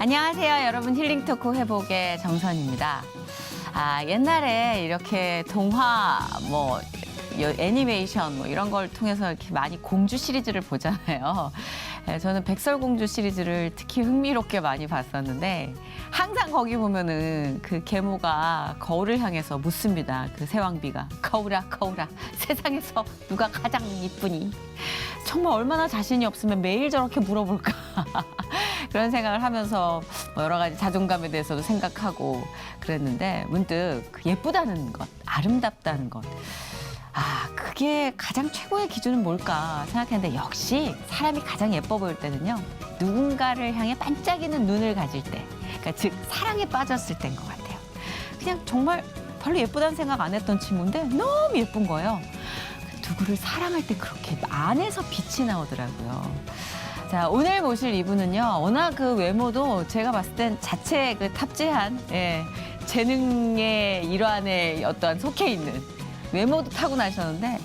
안녕하세요, 여러분. 힐링 토크 회복의 정선입니다. 옛날에 이렇게 동화, 애니메이션 이런 걸 통해서 이렇게 많이 공주 시리즈를 보잖아요. 저는 백설공주 시리즈를 특히 흥미롭게 많이 봤었는데 항상 거기 보면은 그 계모가 거울을 향해서 묻습니다. 그 새왕비가 거울아 거울아 세상에서 누가 가장 이쁘니? 정말 얼마나 자신이 없으면 매일 저렇게 물어볼까? 그런 생각을 하면서 여러 가지 자존감에 대해서도 생각하고 그랬는데 문득 예쁘다는 것, 아름답다는 것. 그게 가장 최고의 기준은 뭘까 생각했는데 역시 사람이 가장 예뻐 보일 때는요. 누군가를 향해 반짝이는 눈을 가질 때, 그러니까 즉 사랑에 빠졌을 때인 것 같아요. 그냥 정말 별로 예쁘다는 생각 안 했던 친구인데 너무 예쁜 거예요. 누구를 사랑할 때 그렇게 안에서 빛이 나오더라고요. 자, 오늘 모실 이분은요. 워낙 그 외모도 제가 봤을 땐 자체 그 탑재한 재능의 일환에 어떠한 속해 있는 외모도 타고나셨는데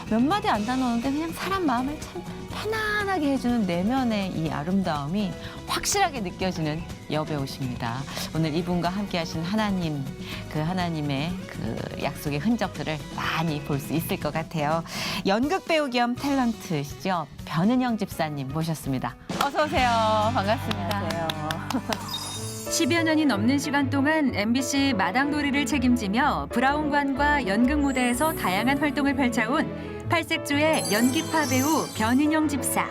몇 마디 안 나누는데 그냥 사람 마음을 참 편안하게 해주는 내면의 이 아름다움이 확실하게 느껴지는 여배우십니다. 오늘 이분과 함께 하신 하나님, 그 하나님의 그 약속의 흔적들을 많이 볼 수 있을 것 같아요. 연극 배우 겸 탤런트시죠. 변은영 집사님 모셨습니다. 어서 오세요. 반갑습니다. 안녕하세요. 10여 년이 넘는 시간 동안 MBC 마당놀이를 책임지며 브라운관과 연극 무대에서 다양한 활동을 펼쳐온 팔색조의 연기파 배우 변은영 집사.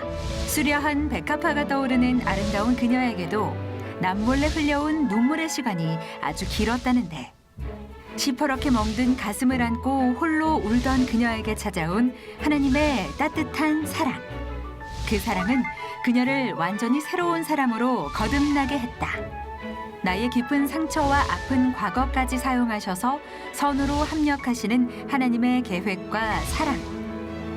수려한 백합화가 떠오르는 아름다운 그녀에게도 남몰래 흘려온 눈물의 시간이 아주 길었다는데 시퍼렇게 멍든 가슴을 안고 홀로 울던 그녀에게 찾아온 하나님의 따뜻한 사랑. 그 사랑은 그녀를 완전히 새로운 사람으로 거듭나게 했다. 나의 깊은 상처와 아픈 과거까지 사용하셔서 선으로 합력하시는 하나님의 계획과 사랑.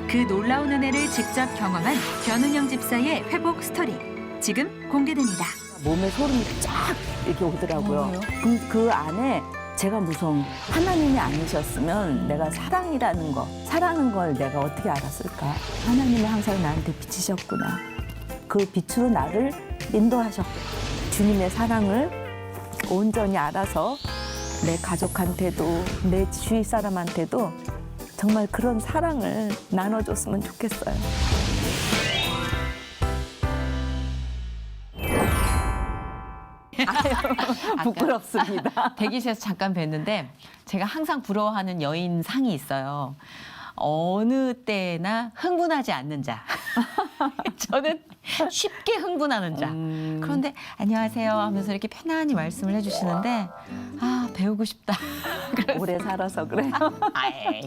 그 놀라운 은혜를 직접 경험한 변은영 집사의 회복 스토리. 지금 공개됩니다. 몸에 소름이 쫙 이렇게 오더라고요. 그럼 그 안에 제가 무서운 하나님이 아니셨으면 내가 사랑이라는 거, 사랑하는 걸 내가 어떻게 알았을까? 하나님이 항상 나한테 비치셨구나. 그 빛으로 나를 인도하셨고 주님의 사랑을 온전히 알아서 내 가족한테도 내 주위 사람한테도 정말 그런 사랑을 나눠줬으면 좋겠어요. 부끄럽습니다. 대기실에서 잠깐 뵀는데 제가 항상 부러워하는 여인 상이 있어요. 어느 때나 흥분하지 않는 자. 저는 쉽게 흥분하는 자. 그런데 안녕하세요 하면서 이렇게 편안히 말씀을 해주시는데 배우고 싶다. 오래 살아서 그래요.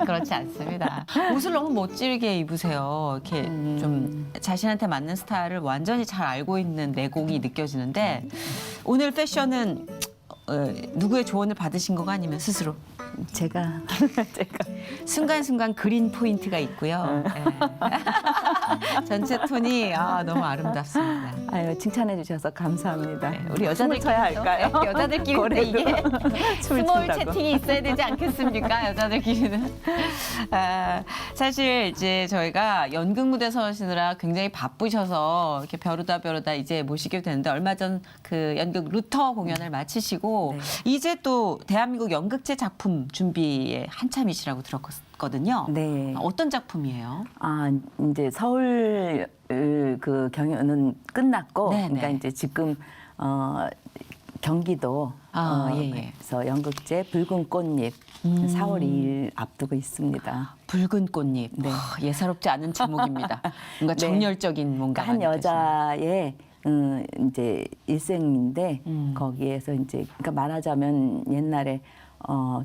그렇지 않습니다. 옷을 너무 멋지게 입으세요. 이렇게 좀 자신한테 맞는 스타일을 완전히 잘 알고 있는 내공이 느껴지는데 오늘 패션은 누구의 조언을 받으신 거가 아니면 스스로? 제가 순간순간 그린 포인트가 있고요. 전체 톤이 너무 아름답습니다. 아유, 칭찬해 주셔서 감사합니다. 우리 여자들끼리 쳐야 할까요? 여자들끼리는 이게 스몰 춘다고. 채팅이 있어야 되지 않겠습니까? 여자들끼리는. 사실 이제 저희가 연극 무대 서시느라 굉장히 바쁘셔서 이렇게 벼르다 이제 모시게 되는데 얼마 전 그 연극 루터 공연을 마치시고 이제 또 대한민국 연극제 작품 준비에 한참이시라고 들었거든요. 네. 어떤 작품이에요? 이제 서울 그 경연은 끝났고, 네네. 그러니까 이제 지금 경기도 예. 그래서 연극제 붉은 꽃잎 4월 2일 앞두고 있습니다. 붉은 꽃잎. 네. 예사롭지 않은 제목입니다. 뭔가 네. 정열적인 뭔가가 한 느껴집니다. 여자의 이제 일생인데 거기에서 이제 그러니까 말하자면 옛날에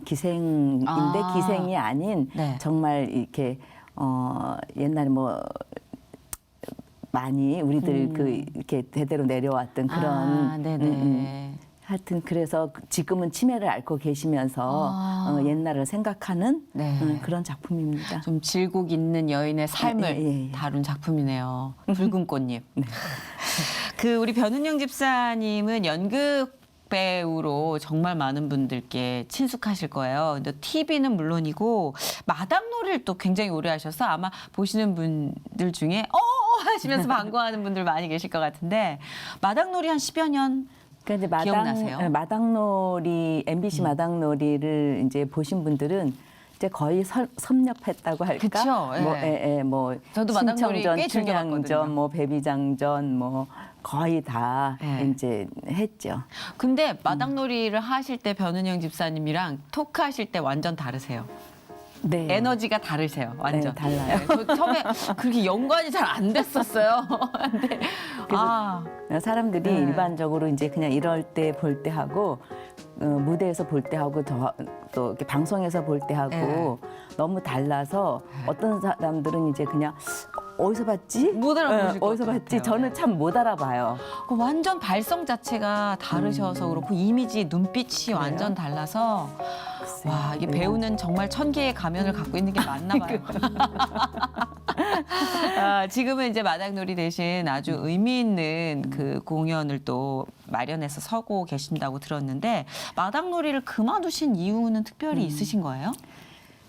기생인데 기생이 아닌 네. 정말 이렇게 옛날에 뭐 많이 우리들 그 이렇게 대대로 내려왔던 그런 네네. 하여튼 그래서 지금은 치매를 앓고 계시면서 옛날을 생각하는 네. 그런 작품입니다. 좀 질곡 있는 여인의 삶을 예. 다룬 작품이네요. 붉은 꽃잎. 그 우리 변은영 집사님은 연극 배우로 정말 많은 분들께 친숙하실 거예요. 근데 TV는 물론이고 마당놀이를 또 굉장히 오래 하셔서 아마 보시는 분들 중에 하시면서 반가워하는 분들 많이 계실 것 같은데 마당놀이 한 10여 년 그러니까 이제 기억나세요? 마당놀이 MBC 마당놀이를 이제 보신 분들은 이제 거의 섭렵했다고 할까? 그쵸, 예. 뭐 저도 마당놀이 신청전, 꽤 즐겨봤거든요. 춘향전, 뭐 배비장전, 뭐 거의 다 예. 이제 했죠. 근데 마당놀이를 하실 때 변은영 집사님이랑 토크하실 때 완전 다르세요. 네. 에너지가 다르세요. 완전. 네, 달라요. 네, 저 처음에 그렇게 연관이 잘 안 됐었어요. 근데 사람들이 네. 일반적으로 이제 그냥 이럴 때 볼 때 하고 무대에서 볼 때 하고 또 이렇게 방송에서 볼 때 하고 네. 너무 달라서 어떤 사람들은 이제 그냥 어디서 봤지? 못 알아보실 것 어디서 봤지? 같아요. 저는 참 못 알아봐요. 완전 발성 자체가 다르셔서 그렇고 이미지, 눈빛이 완전 달라서 글쎄요. 와 이게 네. 배우는 정말 천 개의 가면을 갖고 있는 게 맞나 봐요. 지금은 이제 마당놀이 대신 아주 의미 있는 그 공연을 또 마련해서 서고 계신다고 들었는데 마당놀이를 그만두신 이유는 특별히 있으신 거예요?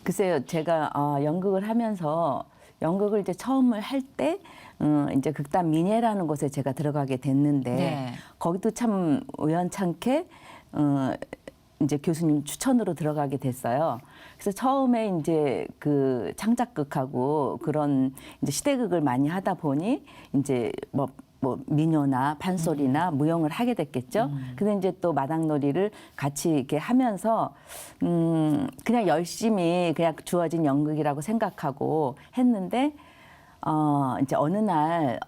글쎄요, 제가 연극을 하면서 연극을 이제 처음을 할 때 이제 극단 민예라는 곳에 제가 들어가게 됐는데 네. 거기도 참 우연찮게 이제 교수님 추천으로 들어가게 됐어요. 그래서 처음에 이제 그 창작극하고 그런 이제 시대극을 많이 하다 보니 이제 뭐 민요나 판소리나 무용을 하게 됐겠죠. 근데 이제 또 마당놀이를 같이 이렇게 하면서 그냥 열심히 그냥 주어진 연극이라고 생각하고 했는데 이제 어느 날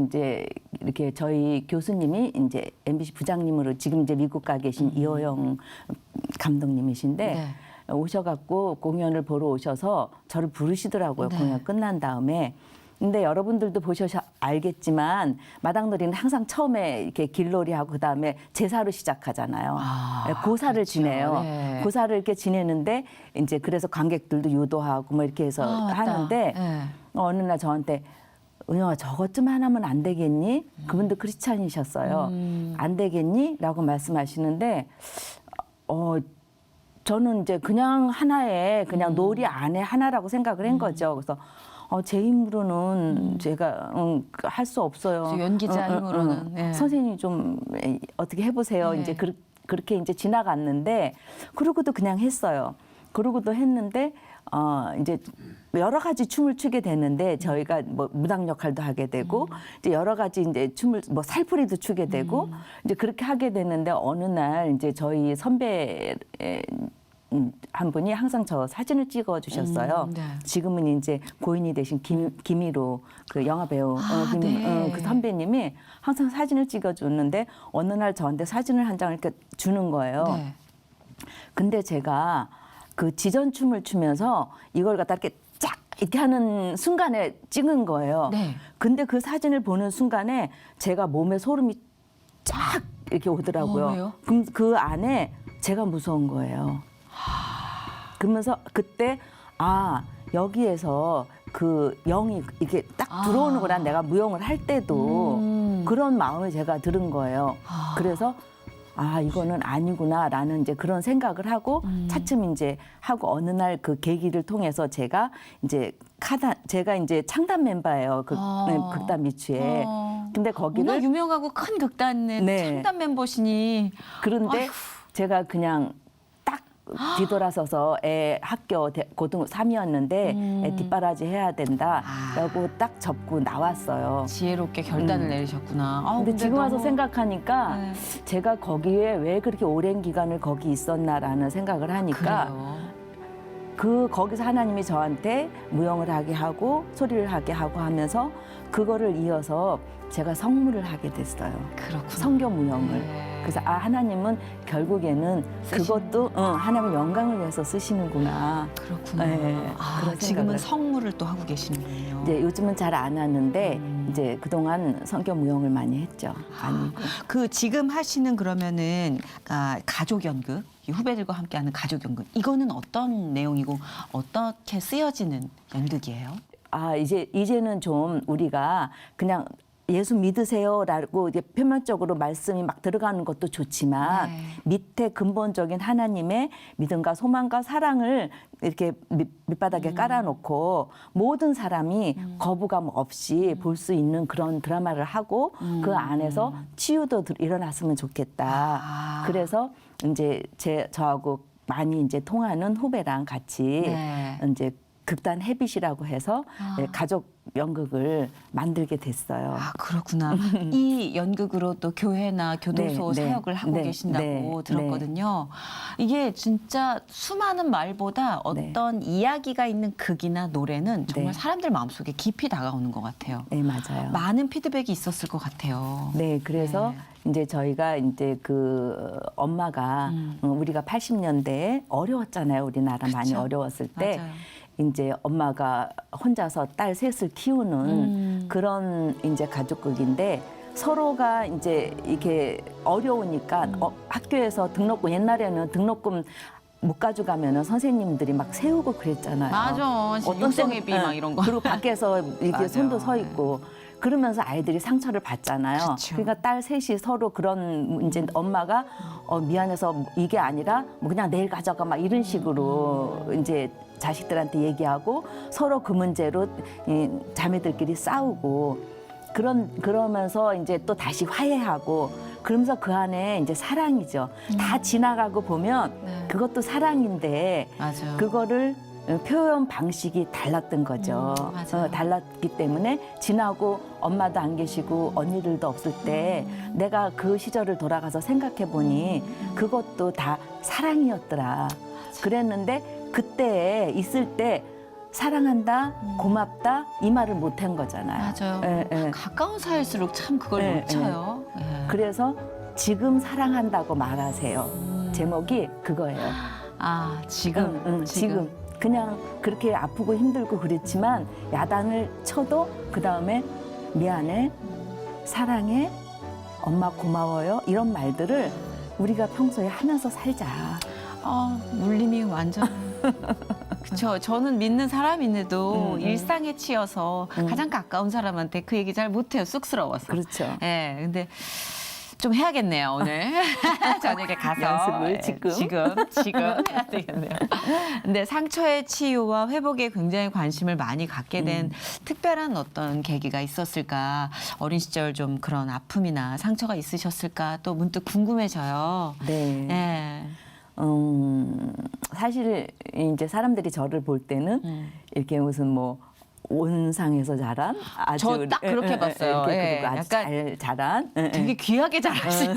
이제 이렇게 저희 교수님이 이제 MBC 부장님으로 지금 이제 미국 가 계신 이호영 감독님이신데 네. 오셔갖고 공연을 보러 오셔서 저를 부르시더라고요. 네. 공연 끝난 다음에. 근데 여러분들도 보셔서 알겠지만 마당놀이는 항상 처음에 이렇게 길놀이하고 그다음에 제사로 시작하잖아요. 고사를 그렇죠. 지내요. 네. 고사를 이렇게 지내는데 이제 그래서 관객들도 유도하고 뭐 이렇게 해서 맞다. 하는데 네. 어느 날 저한테 은영아 저것 좀 하나면 안 되겠니? 그분도 크리스찬이셨어요. 안 되겠니? 라고 말씀하시는데 저는 이제 그냥 하나의 그냥 놀이 안에 하나라고 생각을 한 거죠. 그래서 제 힘으로는 제가 할 수 없어요. 저 연기자 힘으로는. 네. 선생님이 좀 어떻게 해보세요. 네. 이제 그렇게 이제 지나갔는데 그러고도 그냥 했어요. 그러고도 했는데 이제 여러 가지 춤을 추게 되는데 저희가 뭐 무당 역할도 하게 되고 이제 여러 가지 이제 춤을 뭐 살풀이도 추게 되고 이제 그렇게 하게 되는데 어느 날 이제 저희 선배 한 분이 항상 저 사진을 찍어 주셨어요. 네. 지금은 이제 고인이 되신 김희로 그 영화 배우 네. 그 선배님이 항상 사진을 찍어 줬는데 어느 날 저한테 사진을 한 장을 이렇게 주는 거예요. 네. 근데 제가 그 지전춤을 추면서 이걸 갖다 이렇게 쫙 이렇게 하는 순간에 찍은 거예요. 네. 근데 그 사진을 보는 순간에 제가 몸에 소름이 쫙 이렇게 오더라고요. 왜요? 그럼 그 안에 제가 무서운 거예요. 그러면서 그때 여기에서 그 영이 이렇게 딱 들어오는구나. 내가 무용을 할 때도 그런 마음이 제가 들은 거예요. 그래서 이거는 아니구나라는 이제 그런 생각을 하고 차츰 이제 하고 어느 날 그 계기를 통해서 제가 이제 창단 멤버예요. 극단 미추에. 근데 워낙 거기를 유명하고 큰 극단의 네. 창단 멤버시니 그런데 아이고. 제가 그냥 딱 뒤돌아서서 애 학교 고등 3이었는데 애 뒷바라지 해야 된다라고 딱 접고 나왔어요. 지혜롭게 결단을 내리셨구나. 근데 지금 와서 너무- 생각하니까 네. 제가 거기에 왜 그렇게 오랜 기간을 거기 있었나라는 생각을 하니까 그래요. 거기서 하나님이 저한테 무용을 하게 하고 소리를 하게 하고 하면서 그거를 이어서 제가 성무를 하게 됐어요. 그렇구나. 성교 무용을. 네. 그래서 하나님은 결국에는 그것도 하나님의 영광을 위해서 쓰시는구나. 그렇구나. 네, 그런 지금은 생각을. 성무를 또 하고 계시는군요. 이제 요즘은 잘 안 하는데 이제 그동안 성교 무용을 많이 했죠. 많이. 그 지금 하시는 그러면은 가족 연극, 이 후배들과 함께하는 가족 연극 이거는 어떤 내용이고 어떻게 쓰여지는 연극이에요? 이제는 좀 우리가 그냥 예수 믿으세요라고 이제 표면적으로 말씀이 막 들어가는 것도 좋지만 네. 밑에 근본적인 하나님의 믿음과 소망과 사랑을 이렇게 밑바닥에 깔아놓고 모든 사람이 거부감 없이 볼 수 있는 그런 드라마를 하고 그 안에서 치유도 일어났으면 좋겠다. 아. 그래서 이제 저하고 많이 이제 통하는 후배랑 같이 네. 이제 극단 헤빗이라고 해서 가족 연극을 만들게 됐어요. 아, 그렇구나. 이 연극으로 또 교회나 교도소 네, 네, 사역을 하고 네, 계신다고 네, 들었거든요. 이게 진짜 수많은 말보다 어떤 이야기가 있는 극이나 노래는 정말 네. 사람들 마음속에 깊이 다가오는 것 같아요. 네, 맞아요. 많은 피드백이 있었을 것 같아요. 네, 그래서 이제 저희가 이제 그 엄마가 우리가 80년대에 어려웠잖아요. 우리나라 많이 그쵸. 어려웠을 때 맞아요. 이제 엄마가 혼자서 딸 셋을 키우는 그런 이제 가족극인데 서로가 이제 이렇게 어려우니까 학교에서 등록금 옛날에는 등록금 못 가져가면은 선생님들이 막 세우고 그랬잖아요. 맞아. 육성회비 때는, 막 이런 거. 그리고 밖에서 이렇게 맞아요. 손도 서 있고 그러면서 아이들이 상처를 받잖아요. 그쵸. 그러니까 딸 셋이 서로 그런 이제 엄마가 미안해서 이게 아니라 뭐 그냥 내일 가져가 막 이런 식으로 이제 자식들한테 얘기하고 서로 그 문제로 이 자매들끼리 싸우고 그러면서 이제 또 다시 화해하고 그러면서 그 안에 이제 사랑이죠. 다 지나가고 보면 네. 그것도 사랑인데 맞아요. 그거를 표현 방식이 달랐던 거죠. 맞아요. 달랐기 때문에 지나고 엄마도 안 계시고 언니들도 없을 때 내가 그 시절을 돌아가서 생각해 보니 그것도 다 사랑이었더라. 그랬는데 그때 있을 때 사랑한다, 고맙다 이 말을 못 한 거잖아요. 맞아요. 예, 예. 가까운 사이일수록 참 그걸 예, 놓쳐요. 예. 그래서 지금 사랑한다고 말하세요. 제목이 그거예요. 아, 지금. 지금 그냥 그렇게 아프고 힘들고 그랬지만 야단을 쳐도 그 다음에 미안해, 사랑해, 엄마 고마워요 이런 말들을 우리가 평소에 하면서 살자. 물림이 완전. 그렇죠. 저는 믿는 사람인데도 일상에 치여서 가장 가까운 사람한테 그 얘기 잘 못해요. 쑥스러워서. 그렇죠. 예, 근데 좀 해야겠네요, 오늘. 저녁에 가서. 연습을 예, 지금 해야 되겠네요. 근데 상처의 치유와 회복에 굉장히 관심을 많이 갖게 된 특별한 어떤 계기가 있었을까? 어린 시절 좀 그런 아픔이나 상처가 있으셨을까? 또 문득 궁금해져요. 네. 예. 사실 이제 사람들이 저를 볼 때는 이렇게 무슨 뭐 온상에서 자란 아주 저 딱 그렇게 봤어요. 이렇게 예, 그리고 아주 약간 잘 자란 되게 귀하게 자라시고.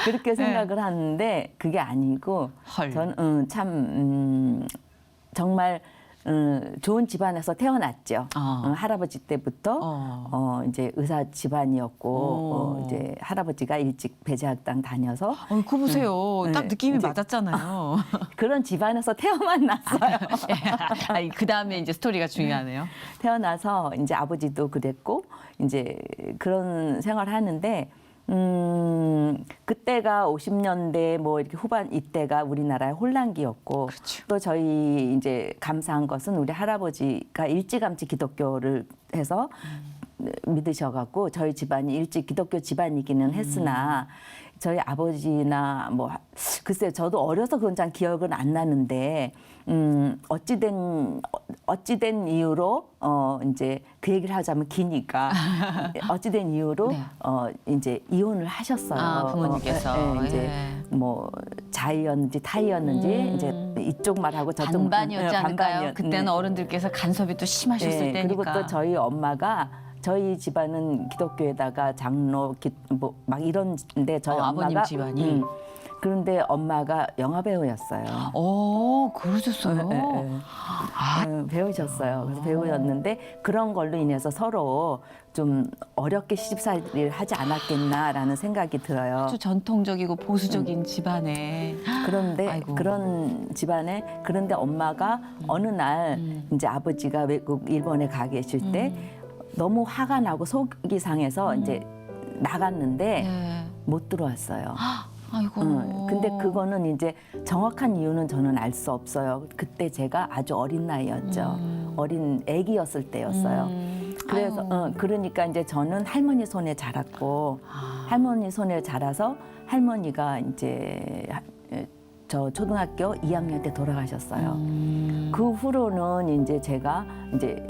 그렇게 생각을 하는데 그게 아니고 헐. 저는 참 정말 좋은 집안에서 태어났죠. 할아버지 때부터 이제 의사 집안이었고 이제 할아버지가 일찍 배제학당 다녀서 그거 보세요. 딱 네, 느낌이 이제 맞았잖아요. 그런 집안에서 태어만 났어요. 그 다음에 이제 스토리가 중요하네요. 태어나서 이제 아버지도 그랬고 이제 그런 생활을 하는데 그때가 50년대 뭐 이렇게 후반 이때가 우리나라의 혼란기였고 그렇죠. 또 저희 이제 감사한 것은 우리 할아버지가 일찌감치 기독교를 해서 믿으셔갖고 저희 집안이 일찍 기독교 집안이기는 했으나 저희 아버지나 뭐 글쎄요 저도 어려서 그건 잘 기억은 안 나는데 어찌된 이유로 이제 그 얘기를 하자면 기니까 어찌된 이유로 네. 이제 이혼을 하셨어요. 부모님께서. 이제 예. 뭐 자이였는지 타이였는지 이제 이쪽 말하고 저쪽 반반이었지 않을까요? 반반이었- 그때는 어른들께서 간섭이 또 심하셨을 때니까. 그리고 또 저희 엄마가 저희 집안은 기독교에다가 장로 막 이런데 저희 아버님 엄마가 집안이? 그런데 엄마가 영화 배우였어요. 그러셨어요? 배우셨어요. 그래서 배우였는데 그런 걸로 인해서 서로 좀 어렵게 시집살이를 하지 않았겠나라는 생각이 들어요. 아주 전통적이고 보수적인 집안에. 그런데 아이고. 그런 집안에 그런데 엄마가 어느 날 이제 아버지가 외국 일본에 가 계실 때 너무 화가 나고 속이 상해서 이제 나갔는데 네. 못 들어왔어요. 아이고. 근데 그거는 이제 정확한 이유는 저는 알 수 없어요. 그때 제가 아주 어린 나이였죠. 어린 아기였을 때였어요. 그래서 아유. 그러니까 이제 저는 할머니 손에 자랐고 아. 할머니 손에 자라서 할머니가 이제 저 초등학교 2학년 때 돌아가셨어요. 그 후로는 이제 제가 이제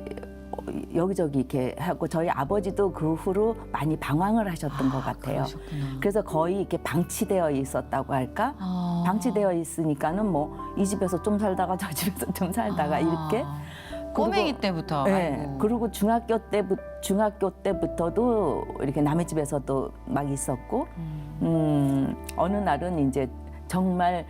여기저기 이렇게 하고 저희 아버지도 그 후로 많이 방황을 하셨던 것 같아요. 그러셨구나. 그래서 거의 이렇게 방치되어 있었다고 할까? 아. 방치되어 있으니까는 뭐 이 집에서 좀 살다가 저 집에서 좀 살다가 이렇게. 꼬맹이 때부터. 네. 아이고. 그리고 중학교 때부터도 이렇게 남의 집에서도 막 있었고, 어느 날은 이제 정말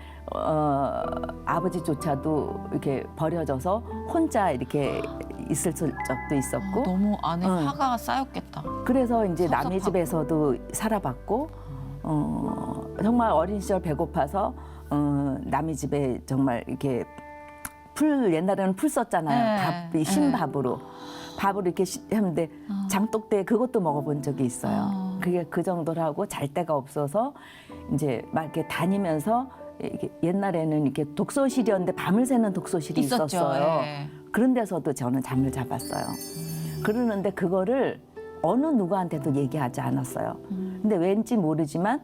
아버지조차도 이렇게 버려져서 혼자 이렇게 있을 적도 있었고, 너무 안에 응. 화가 쌓였겠다. 그래서 이제 남의 섭섭하고. 집에서도 살아봤고, 정말 어린 시절 배고파서 남의 집에 정말 이렇게 옛날에는 풀 썼잖아요. 네. 흰밥으로. 밥으로 이렇게 했는데 장독대 그것도 먹어본 적이 있어요. 그게 그 정도로 하고 잘 데가 없어서 이제 막 이렇게 다니면서 이렇게 옛날에는 이렇게 독서실이었는데 밤을 새는 독서실이 있었죠. 있었어요. 예. 그런 데서도 저는 잠을 잡았어요. 그러는데 그거를 어느 누구한테도 얘기하지 않았어요. 근데 왠지 모르지만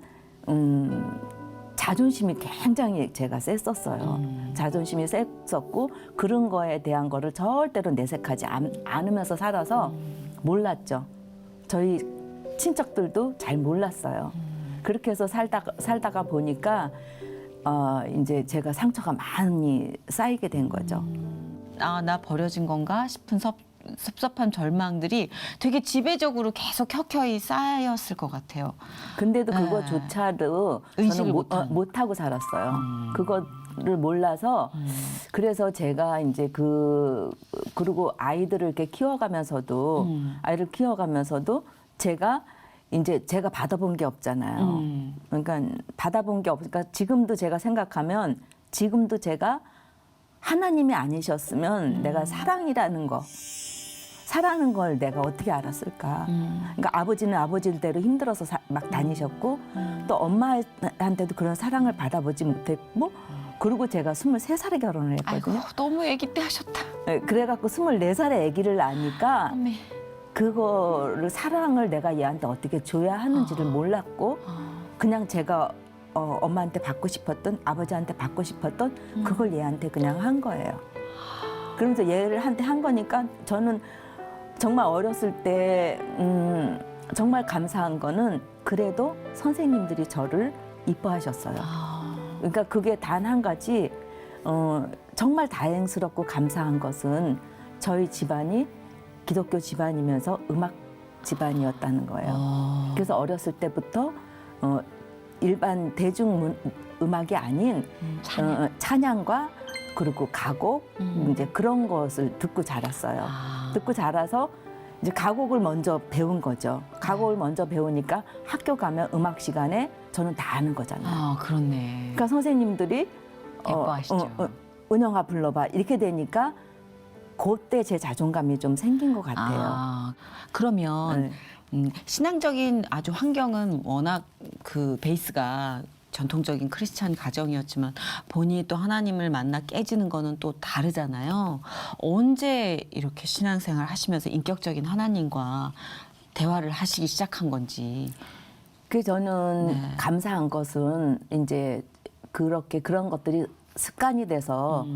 자존심이 굉장히 제가 셌었어요. 자존심이 셌었고 그런 거에 대한 거를 절대로 내색하지 않으면서 살아서 몰랐죠. 저희 친척들도 잘 몰랐어요. 그렇게 해서 살다가 보니까 이제 제가 상처가 많이 쌓이게 된 거죠. 아, 나 버려진 건가 싶은 섭섭한 절망들이 되게 지배적으로 계속 켜켜이 쌓였을 것 같아요. 근데도 네. 그거조차도 의식을 저는 못하고 살았어요. 그거를 몰라서 그래서 제가 이제 그리고 아이들을 이렇게 키워가면서도 제가 받아본 게 없잖아요. 그러니까 받아본 게 없으니까 지금도 제가 생각하면 지금도 제가 하나님이 아니셨으면 내가 사랑이라는 걸 내가 어떻게 알았을까. 그러니까 아버지는 아버지대로 힘들어서 막 다니셨고 또 엄마한테도 그런 사랑을 받아보지 못했고 그리고 제가 23살에 결혼을 아이고, 했거든요. 너무 아기 때 하셨다. 네, 그래갖고 24살에 아기를 낳으니까 어메. 그거를 사랑을 내가 얘한테 어떻게 줘야 하는지를 몰랐고 그냥 제가 엄마한테 받고 싶었던 아버지한테 받고 싶었던 그걸 얘한테 그냥 한 거예요. 그러면서 얘한테 한 거니까 저는 정말 어렸을 때 정말 감사한 거는 그래도 선생님들이 저를 이뻐하셨어요. 그러니까 그게 단 한 가지 정말 다행스럽고 감사한 것은 저희 집안이 기독교 집안이면서 음악 집안이었다는 거예요. 그래서 어렸을 때부터 일반 대중 음악이 아닌 찬양과 그리고 가곡 이제 그런 것을 듣고 자랐어요. 듣고 자라서 이제 가곡을 먼저 배운 거죠. 가곡을 먼저 배우니까 학교 가면 음악 시간에 저는 다 아는 거잖아요. 아, 그렇네. 그러니까 선생님들이 예뻐하시죠. 은영아 불러봐 이렇게 되니까 그때 제 자존감이 좀 생긴 것 같아요. 아, 그러면 네. 신앙적인 아주 환경은 워낙 그 베이스가 전통적인 크리스찬 가정이었지만 본인이 또 하나님을 만나 깨지는 거는 또 다르잖아요. 언제 이렇게 신앙생활 하시면서 인격적인 하나님과 대화를 하시기 시작한 건지. 그 저는 네. 감사한 것은 이제 그렇게 그런 것들이 습관이 돼서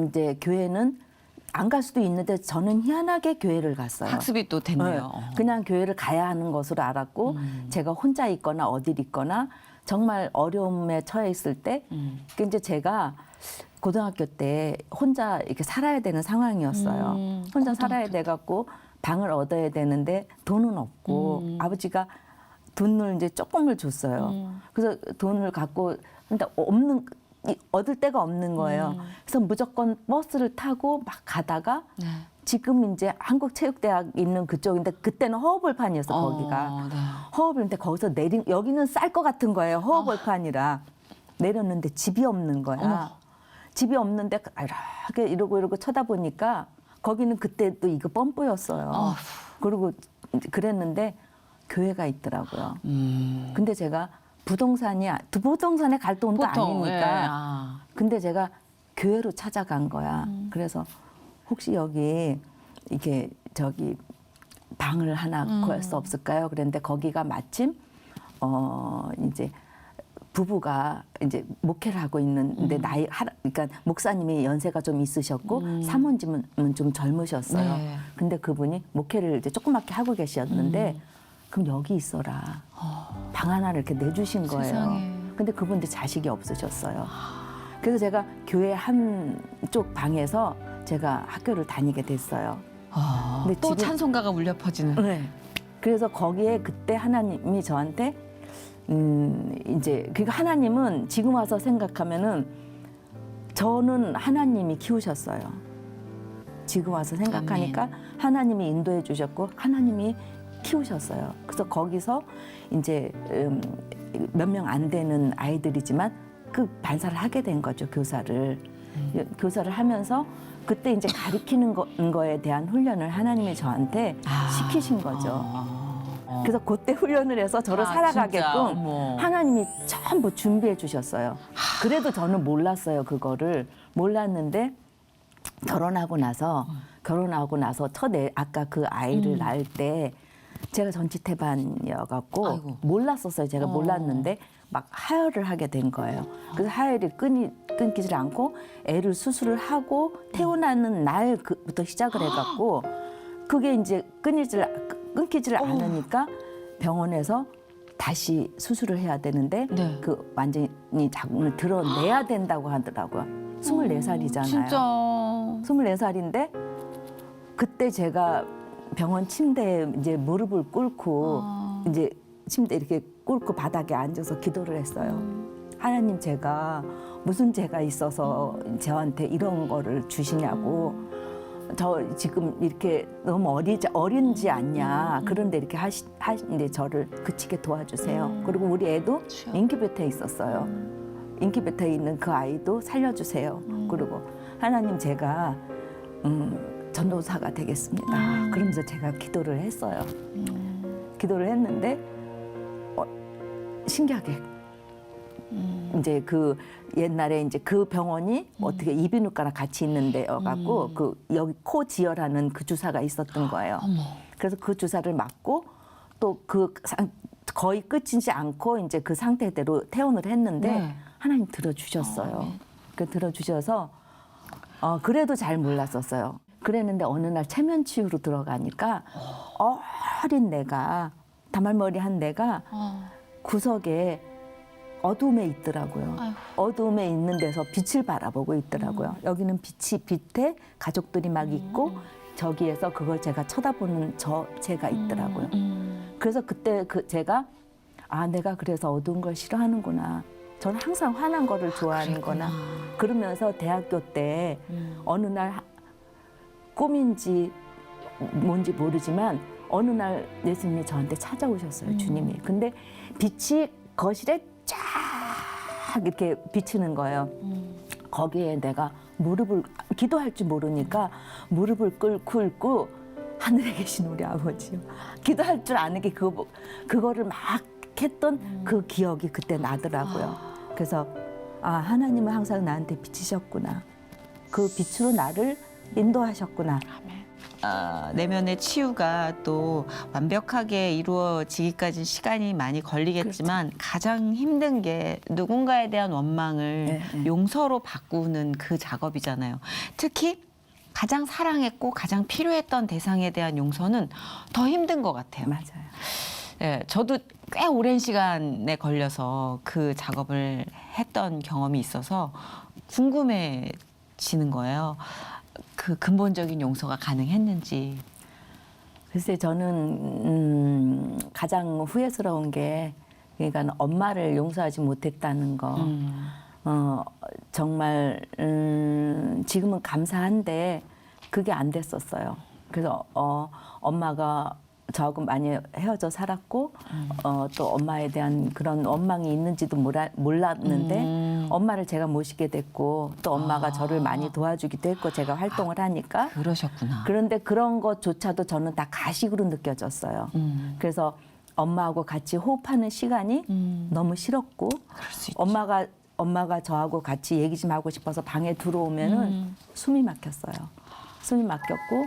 이제 교회는 안 갈 수도 있는데 저는 희한하게 교회를 갔어요. 학습이 또 됐네요. 네. 그냥 교회를 가야 하는 것으로 알았고 제가 혼자 있거나 어딜 있거나 정말 어려움에 처해 있을 때 이제 제가 고등학교 때 혼자 이렇게 살아야 되는 상황이었어요. 혼자 살아야 돼 갖고 방을 얻어야 되는데 돈은 없고 아버지가 돈을 이제 조금을 줬어요. 그래서 돈을 갖고 근데 얻을 데가 없는 거예요. 그래서 무조건 버스를 타고 막 가다가 네. 지금 이제 한국체육대학 있는 그쪽인데 그때는 허허벌판이었어 거기가. 네. 허허벌인데 거기서 여기는 쌀 것 같은 거예요. 허허벌판이라 내렸는데 집이 없는 거야. 집이 없는데 이렇게 이러고 쳐다보니까 거기는 그때 또 이거 펌프였어요. 그리고 그랬는데 교회가 있더라고요. 근데 제가 부동산에 갈 돈도 보통, 아니니까. 근데 제가 교회로 찾아간 거야. 그래서 혹시 여기 이게 방을 하나 구할 수 없을까요? 그런데 거기가 마침 이제 부부가 이제 목회를 하고 있는데 그러니까 목사님이 연세가 좀 있으셨고 사모님은 좀 젊으셨어요. 네. 근데 그분이 목회를 이제 조그맣게 하고 계셨는데 그럼 여기 있어라. 방 하나를 이렇게 내주신 거예요. 세상에. 근데 그분도 자식이 없으셨어요. 그래서 제가 교회 한쪽 방에서 제가 학교를 다니게 됐어요. 근데 또 지금- 찬송가가 울려 퍼지는. 네. 그래서 거기에 그때 하나님이 저한테 이제 그러니까 하나님은 지금 와서 생각하면은 저는 하나님이 키우셨어요. 지금 와서 생각하니까 하나님이 인도해 주셨고 하나님이 키우셨어요. 그래서 거기서 이제 몇 명 안 되는 아이들이지만 그 반사를 하게 된 거죠, 교사를. 교사를 하면서 그때 이제 가리키는 거에 대한 훈련을 하나님이 저한테 시키신 거죠. 그래서 그때 훈련을 해서 저를 진짜? 살아가게끔 어머. 하나님이 전부 준비해 주셨어요. 그래도 저는 몰랐어요, 그거를. 몰랐는데 결혼하고 나서 아까 그 아이를 낳을 때 제가 전치태반이어갖고 아이고. 몰랐었어요. 제가 몰랐는데 막 하혈을 하게 된 거예요. 그래서 하혈이 끊기질 않고 애를 수술을 하고 태어나는 날부터 시작을 해갖고 그게 이제 끊기질 않으니까 병원에서 다시 수술을 해야 되는데 네. 그 완전히 자궁을 드러내야 된다고 하더라고요. 24살이잖아요. 진짜. 24살인데 그때 제가 병원 침대에 이제 무릎을 꿇고 이제 침대 이렇게 꿇고 바닥에 앉아서 기도를 했어요. 하나님, 제가 무슨 죄가 있어서 저한테 이런 거를 주시냐고. 저 지금 이렇게 너무 어린지 않냐. 그런데 이렇게 하시는데 저를 그치게 도와주세요. 그리고 우리 애도 인큐베이터에 있었어요. 인큐베이터에 있는 그 아이도 살려주세요. 그리고 하나님, 제가 전도사가 되겠습니다. 그러면서 제가 기도를 했어요. 기도를 했는데 신기하게 이제 그 옛날에 이제 그 병원이 어떻게 이비인후과랑 같이 있는 데여갖고 그 여기 코 지혈하는 그 주사가 있었던 거예요. 그래서 그 주사를 맞고 또 그 거의 끝이지 않고 이제 그 상태대로 퇴원을 했는데 네. 하나님 들어주셨어요. 그 들어주셔서 그래도 잘 몰랐었어요. 그랬는데 어느 날 체면치유로 들어가니까 어린 내가 다말머리 한 내가 구석에 어둠에 있더라고요. 아이고. 어둠에 있는 데서 빛을 바라보고 있더라고요. 여기는 빛에 가족들이 막 있고 저기에서 그걸 제가 쳐다보는 제가 있더라고요. 그래서 그때 제가 내가 그래서 어두운 걸 싫어하는구나. 저는 항상 환한 거를 좋아하는구나. 그러면서 대학교 때 어느 날 꿈인지 뭔지 모르지만 어느 날 예수님이 저한테 찾아오셨어요. 주님이. 근데 빛이 거실에 쫙 이렇게 비치는 거예요. 거기에 내가 기도할 줄 모르니까 무릎을 꿇고 하늘에 계신 우리 아버지요. 기도할 줄 아는 게 그거를 막 했던 그 기억이 그때 나더라고요. 그래서 하나님은 항상 나한테 비치셨구나. 그 빛으로 나를 인도하셨구나. 내면의 치유가 또 완벽하게 이루어지기까지 시간이 많이 걸리겠지만 가장 힘든 게 누군가에 대한 원망을 용서로 바꾸는 그 작업이잖아요. 특히 가장 사랑했고 가장 필요했던 대상에 대한 용서는 더 힘든 것 같아요. 맞아요. 예, 저도 꽤 오랜 시간에 걸려서 그 작업을 했던 경험이 있어서 궁금해지는 거예요. 그 근본적인 용서가 가능했는지. 글쎄, 저는 가장 후회스러운 게 그러니까 엄마를 용서하지 못했다는 거. 정말 지금은 감사한데 그게 안 됐었어요. 그래서 엄마가 저하고 많이 헤어져 살았고 또 엄마에 대한 그런 원망이 있는지도 몰랐는데 엄마를 제가 모시게 됐고 또 엄마가 저를 많이 도와주기도 했고 제가 활동을 하니까 그러셨구나. 그런데 그런 것조차도 저는 다 가식으로 느껴졌어요. 그래서 엄마하고 같이 호흡하는 시간이 너무 싫었고 그럴 수 있지. 엄마가 저하고 같이 얘기 좀 하고 싶어서 방에 들어오면은 숨이 막혔어요. 숨이 막혔고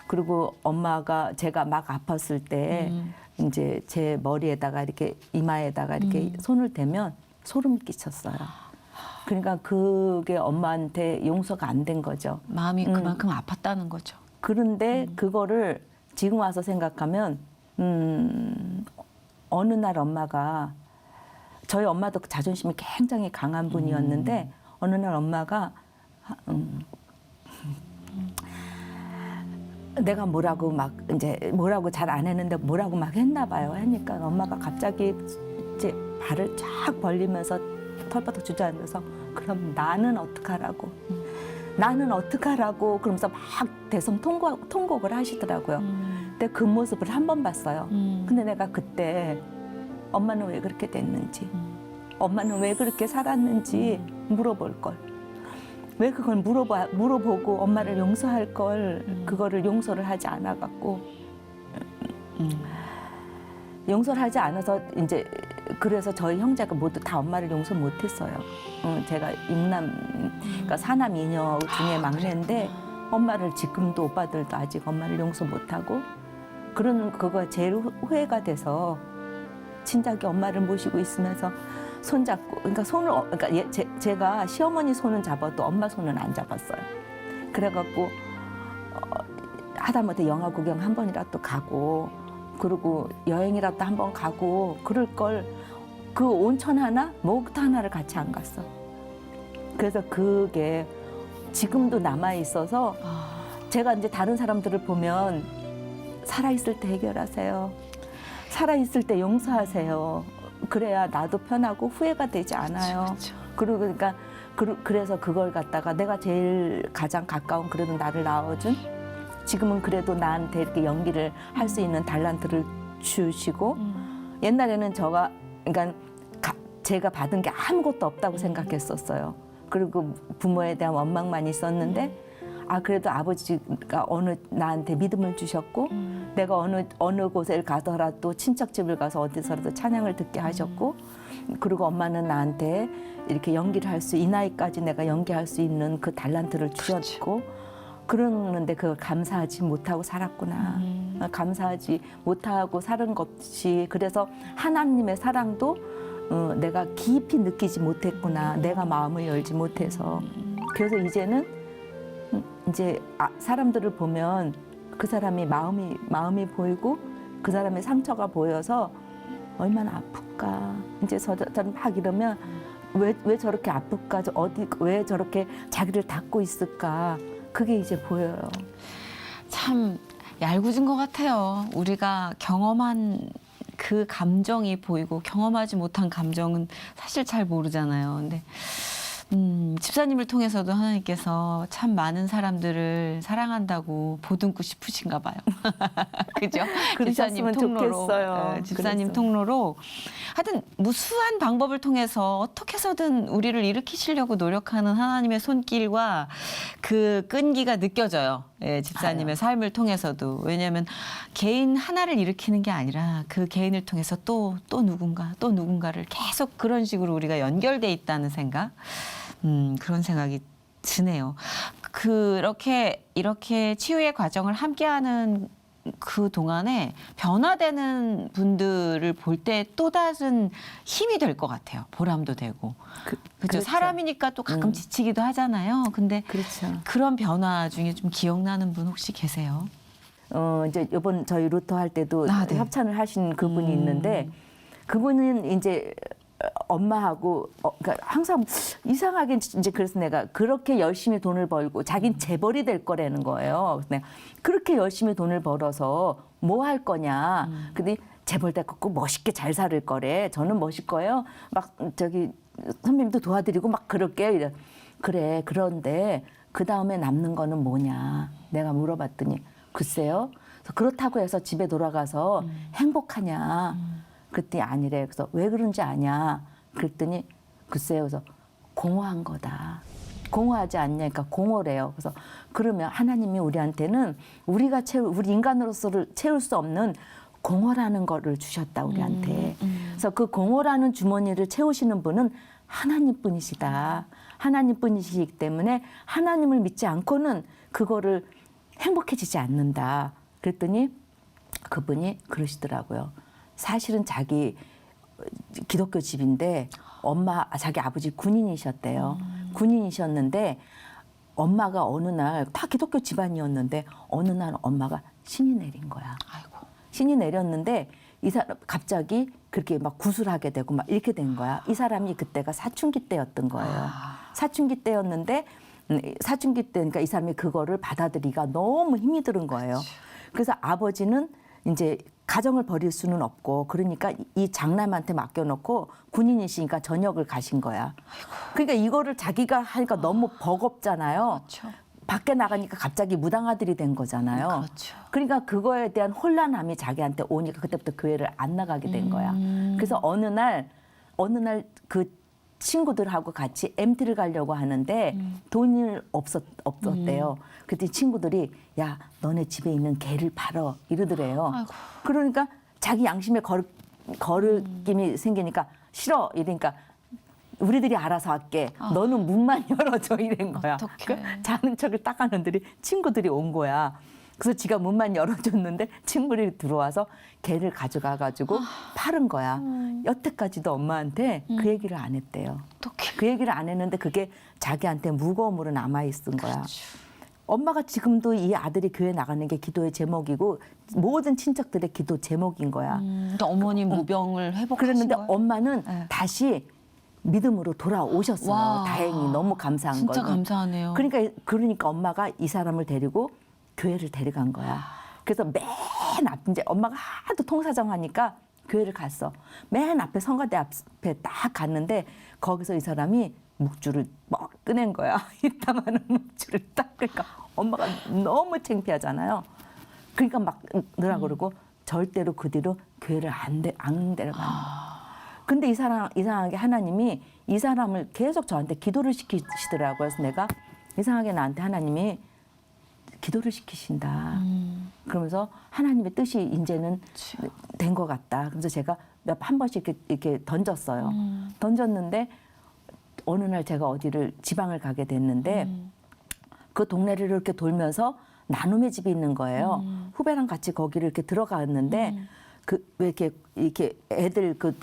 그리고 엄마가 제가 막 아팠을 때 이제 제 머리에다가 이렇게 이마에다가 이렇게 손을 대면 소름 끼쳤어요. 그러니까 그게 엄마한테 용서가 안 된 거죠. 마음이 그만큼 아팠다는 거죠. 그런데 그거를 지금 와서 생각하면 어느 날 엄마가 저희 엄마도 자존심이 굉장히 강한 분이었는데 어느 날 엄마가 내가 뭐라고 막 이제 뭐라고 잘 안 했는데 뭐라고 막 했나 봐요. 하니까 엄마가 갑자기 이제 발을 쫙 벌리면서 털바닥 주저앉아서 그럼 나는 어떡하라고 나는 어떡하라고 그러면서 막 통곡을 하시더라고요. 근데 그 모습을 한 번 봤어요. 근데 내가 그때 엄마는 왜 그렇게 됐는지 엄마는 왜 그렇게 살았는지 물어볼 걸. 왜 그걸 물어보고 엄마를 용서할 걸 그거를 용서를 하지 않아 갖고 용서를 하지 않아서 이제 그래서 저희 형제가 모두 다 엄마를 용서 못했어요. 제가 그러니까 사남 이녀 중에 막내인데 엄마를 지금도 오빠들도 아직 엄마를 용서 못하고 그런 그거 제일 후회가 돼서 친자기 엄마를 모시고 있으면서 손잡고 그러니까 그러니까 제가 시어머니 손은 잡아도 엄마 손은 안 잡았어요. 그래갖고 하다못해 영화 구경 한 번이라도 가고 그리고 여행이라도 한 번 가고 그럴 걸 그 온천 하나 목욕탕 하나를 같이 안 갔어. 그래서 그게 지금도 남아 있어서 제가 이제 다른 사람들을 보면 살아 있을 때 해결하세요. 살아 있을 때 용서하세요. 그래야 나도 편하고 후회가 되지 않아요. 그리고 그러니까 그래서 그걸 갖다가 내가 제일 가장 가까운 그래도 나를 낳아준 지금은 그래도 나한테 이렇게 연기를 할 수 있는 달란트를 주시고 옛날에는 그러니까 제가 받은 게 아무것도 없다고 생각했었어요. 그리고 부모에 대한 원망만 있었는데 그래도 아버지가 나한테 믿음을 주셨고 내가 어느 곳에 가더라도 친척집을 가서 어디서라도 찬양을 듣게 하셨고 그리고 엄마는 나한테 이렇게 연기를 할 수 이 나이까지 내가 연기할 수 있는 그 달란트를 주셨고 그러는데 그걸 감사하지 못하고 살았구나. 감사하지 못하고 사는 것이 그래서 하나님의 사랑도 내가 깊이 느끼지 못했구나. 내가 마음을 열지 못해서. 그래서 이제는 이제 사람들을 보면 그 사람이 마음이 보이고 그 사람의 상처가 보여서 얼마나 아플까. 이제 저는 막 이러면 왜 저렇게 아플까? 왜 저렇게 자기를 닫고 있을까? 그게 이제 보여요. 참 얄궂은 것 같아요. 우리가 경험한 그 감정이 보이고 경험하지 못한 감정은 사실 잘 모르잖아요. 근데 집사님을 통해서도 하나님께서 참 많은 사람들을 사랑한다고 보듬고 싶으신가 봐요. 그죠? 집사님 통로로. 좋겠어요. 집사님 그랬어요. 통로로. 하여튼 무수한 방법을 통해서 어떻게 해서든 우리를 일으키시려고 노력하는 하나님의 손길과 그 끈기가 느껴져요. 예, 집사님의 삶을 통해서도. 왜냐하면 개인 하나를 일으키는 게 아니라 그 개인을 통해서 또 누군가를 계속 그런 식으로 우리가 연결돼 있다는 생각. 그런 생각이 드네요. 이렇게 치유의 과정을 함께하는 그 동안에 변화되는 분들을 볼 때 또 다른 힘이 될 것 같아요. 보람도 되고. 그렇죠. 그렇죠. 사람이니까 또 가끔 지치기도 하잖아요. 근데 그렇죠. 그런 변화 중에 좀 기억나는 분 혹시 계세요? 이제 이번 저희 루터 할 때도 네. 협찬을 하신 그분이 있는데 그분은 이제 엄마하고 그러니까 항상 이상하게 이제 그래서 내가 그렇게 열심히 돈을 벌고 자긴 재벌이 될 거라는 거예요. 그래서 내가 그렇게 열심히 돈을 벌어서 뭐 할 거냐. 근데 재벌 돼갖고 멋있게 잘 살 거래. 저는 멋있을 거예요. 막 선배님도 도와드리고 막 그럴게요. 이래. 그래. 그런데 그 다음에 남는 거는 뭐냐. 내가 물어봤더니 글쎄요. 그래서 그렇다고 해서 집에 돌아가서 행복하냐. 그랬더니 아니래. 그래서 왜 그런지 아냐. 그랬더니 글쎄요. 그래서 공허한 거다. 공허하지 않냐. 그러니까 공허래요. 그래서 그러면 하나님이 우리한테는 우리 인간으로서를 채울 수 없는 공허라는 거를 주셨다 우리한테. 그래서 그 공허라는 주머니를 채우시는 분은 하나님뿐이시다. 하나님뿐이시기 때문에 하나님을 믿지 않고는 그거를 행복해지지 않는다. 그랬더니 그분이 그러시더라고요. 사실은 자기 기독교 집인데 자기 아버지 군인이셨대요. 군인이셨는데 엄마가 어느 날 다 기독교 집안이었는데 어느 날 엄마가 신이 내린 거야. 아이고. 신이 내렸는데 이 사람 갑자기 그렇게 막 구술하게 되고 막 이렇게 된 거야. 이 사람이 그때가 사춘기 때였던 거예요. 사춘기 때였는데 사춘기 때니까 이 사람이 그거를 받아들이기가 너무 힘이 드는 거예요. 그래서 아버지는 이제 가정을 버릴 수는 없고 그러니까 이 장남한테 맡겨놓고 군인이시니까 전역을 가신 거야. 그러니까 이거를 자기가 하니까 너무 버겁잖아요. 그렇죠. 밖에 나가니까 갑자기 무당아들이 된 거잖아요. 그렇죠. 그러니까 그거에 대한 혼란함이 자기한테 오니까 그때부터 교회를 안 나가게 된 거야. 그래서 어느 날 그 친구들하고 같이 MT를 가려고 하는데 돈이 없었대요. 그랬더니 친구들이 야 너네 집에 있는 개를 팔어 이러더래요. 아이고. 그러니까 자기 양심에 거르낌이 생기니까 싫어 이러니까 우리들이 알아서 할게. 너는 문만 열어줘 이런 거야. 어떡해. 그러니까 자는 척을 딱 하는들이 친구들이 온 거야. 그래서 지가 문만 열어줬는데 친구들이 들어와서 개를 가져가가지고 팔은 거야. 여태까지도 엄마한테 그 얘기를 안 했대요. 어떡해. 그 얘기를 안 했는데 그게 자기한테 무거움으로 남아있은 거야. 엄마가 지금도 이 아들이 교회 나가는 게 기도의 제목이고 모든 친척들의 기도 제목인 거야. 그러니까 어머님 무병을 회복하신 그랬는데 거예요? 엄마는 네. 다시 믿음으로 돌아오셨어요. 와. 다행히 너무 감사한 진짜 거는. 감사하네요. 그러니까 엄마가 이 사람을 데리고 교회를 데려간 거야. 그래서 맨 앞 이제 엄마가 하도 통사정 하니까 교회를 갔어. 맨 앞에 성가대 앞에 딱 갔는데 거기서 이 사람이 묵주를 막 꺼낸 거야. 이따만한 묵주를 딱. 그러니까 엄마가 너무 창피하잖아요. 그러니까 막 넣으라 그러고 절대로 그 뒤로 교회를 안 데려가는 거야. 근데 이상하게 하나님이 이 사람을 계속 저한테 기도를 시키시더라고요. 그래서 내가 이상하게 나한테 하나님이 기도를 시키신다. 그러면서 하나님의 뜻이 이제는 된 것 같다. 그래서 제가 한 번씩 이렇게 던졌어요. 던졌는데 어느 날 제가 어디를 지방을 가게 됐는데 그 동네를 이렇게 돌면서 나눔의 집이 있는 거예요. 후배랑 같이 거기를 이렇게 들어갔는데 왜 이렇게 애들 그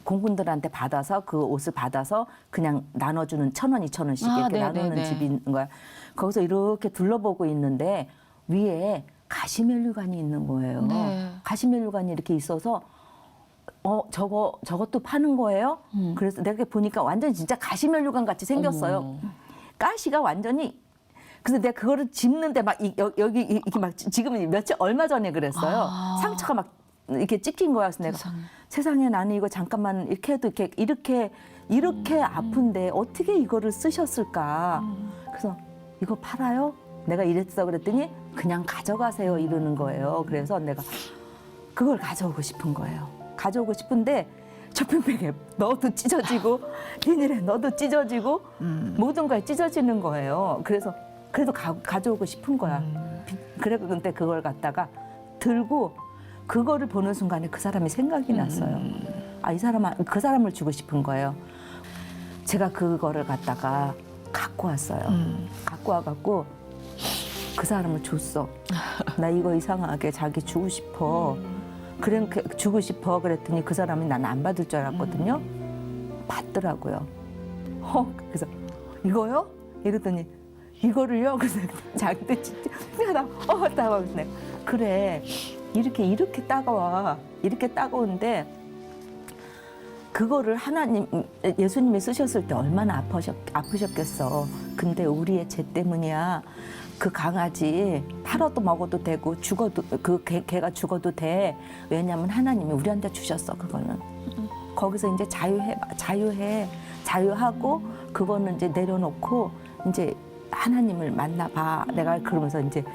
공군들한테 받아서 그 옷을 받아서 그냥 나눠주는 1,000원, 2,000원씩 이렇게 나누는 집이 있는 거야. 거기서 이렇게 둘러보고 있는데 위에 가시면류관이 있는 거예요. 네. 가시면류관이 이렇게 있어서 저것도 파는 거예요? 그래서 내가 보니까 완전 진짜 가시면류관 같이 생겼어요. 어머. 가시가 완전히 그래서 내가 그거를 짚는데 막 여기 이렇게 막 지금은 얼마 전에 그랬어요. 상처가 막 이렇게 찍힌 거야. 그래서 내가 세상에 나는 이거 잠깐만 이렇게 해도 이렇게 아픈데 어떻게 이거를 쓰셨을까? 그래서 이거 팔아요? 내가 이랬어 그랬더니 그냥 가져가세요 이러는 거예요. 그래서 내가 그걸 가져오고 싶은 거예요. 가져오고 싶은데 쇼핑백에 넣어도 찢어지고 비닐에 넣어도 찢어지고 모든 거에 찢어지는 거예요. 그래서 그래도 가져오고 싶은 거야. 그래서 근데 그걸 갖다가 들고 그거를 보는 순간에 그 사람이 생각이 났어요. 그 사람을 주고 싶은 거예요. 제가 그거를 갖다가 갖고 왔어요. 갖고 와갖고 그 사람을 줬어. 나 이거 이상하게 자기 주고 싶어. 그래 주고 싶어 그랬더니 그 사람이 난 안 받을 줄 알았거든요. 받더라고요. 그래서 이거요? 이러더니 이거를요? 그래서 자기도 진짜 따가워. 그래 이렇게 따가워. 이렇게 따가운데 그거를 예수님이 쓰셨을 때 얼마나 아프셨겠어. 근데 우리의 죄 때문이야. 그 강아지 팔아도 먹어도 되고 죽어도 개가 죽어도 돼. 왜냐하면 하나님이 우리한테 주셨어. 그거는 거기서 이제 자유하고 그거는 이제 내려놓고 이제 하나님을 만나봐. 내가 그러면서 이제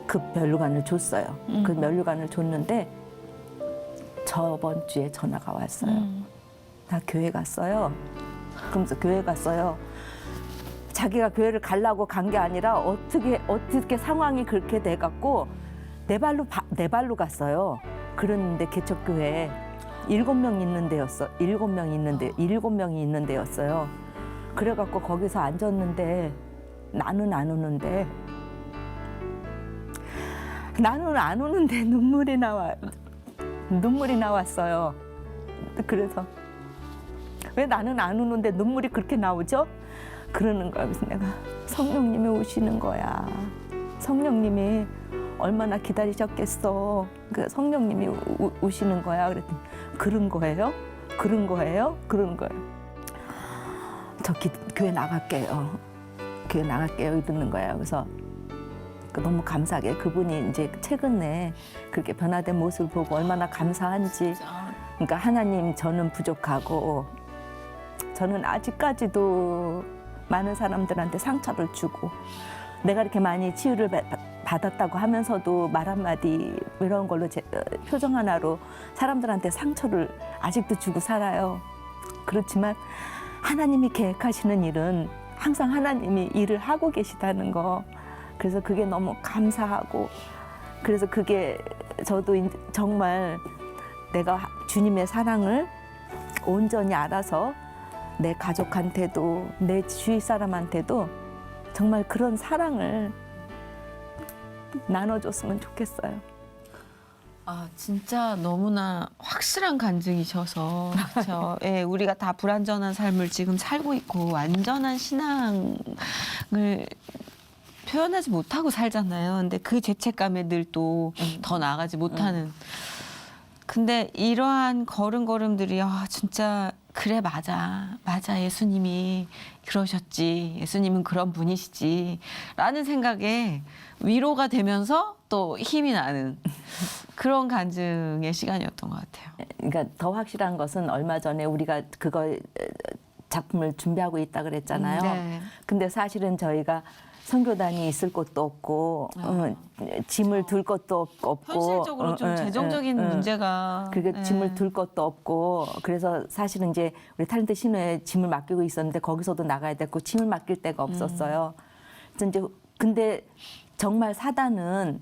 그 면류관을 줬어요. 그 면류관을 줬는데 저번 주에 전화가 왔어요. 나 교회 갔어요. 그러면서 교회 갔어요. 자기가 교회를 가려고 간 게 아니라 어떻게 상황이 그렇게 돼갖고 내 발로 갔어요. 그랬는데 개척교회 7명 있는 데였어. 7명이 있는 데였어요. 그래갖고 거기서 앉았는데 나는 안 오는데 나는 안 우는데 눈물이 나왔어요. 그래서 왜 나는 안 우는데 눈물이 그렇게 나오죠? 그러는 거야. 그래서 내가 성령님이 우시는 거야. 성령님이 얼마나 기다리셨겠어. 그 성령님이 우시는 거야. 그랬더니 그런 거예요? 그런 거예요? 그런 거예요. 저 교회 나갈게요. 교회 나갈게요. 이러는 거예요. 그래서 너무 감사하게 그분이 이제 최근에 그렇게 변화된 모습을 보고 얼마나 감사한지. 그러니까 하나님, 저는 부족하고 저는 아직까지도 많은 사람들한테 상처를 주고 내가 이렇게 많이 치유를 받았다고 하면서도 말 한마디 이런 걸로 표정 하나로 사람들한테 상처를 아직도 주고 살아요. 그렇지만 하나님이 계획하시는 일은 항상 하나님이 일을 하고 계시다는 거. 그래서 그게 너무 감사하고, 그래서 그게 저도 정말 내가 주님의 사랑을 온전히 알아서 내 가족한테도 내 주위 사람한테도 정말 그런 사랑을 나눠줬으면 좋겠어요. 아, 진짜 너무나 확실한 간증이셔서 그렇죠. 예, 우리가 다 불완전한 삶을 지금 살고 있고 완전한 신앙을 표현하지 못하고 살잖아요. 근데 그 죄책감에 늘 또 더 나아가지 못하는. 근데 이러한 걸음걸음들이 진짜 그래, 맞아 예수님이 그러셨지, 예수님은 그런 분이시지 라는 생각에 위로가 되면서 또 힘이 나는 그런 간증의 시간이었던 것 같아요. 그러니까 더 확실한 것은 얼마 전에 우리가 그거 작품을 준비하고 있다 그랬잖아요. 네. 근데 사실은 저희가 선교단이 있을 곳도 없고 짐을 둘 것도 없고 현실적으로 좀 재정적인 문제가 그리고 짐을 둘 것도 없고, 그래서 사실은 이제 우리 탤런트 신호에 짐을 맡기고 있었는데 거기서도 나가야 됐고 짐을 맡길 데가 없었어요. 그래서 이제 근데 정말 사단은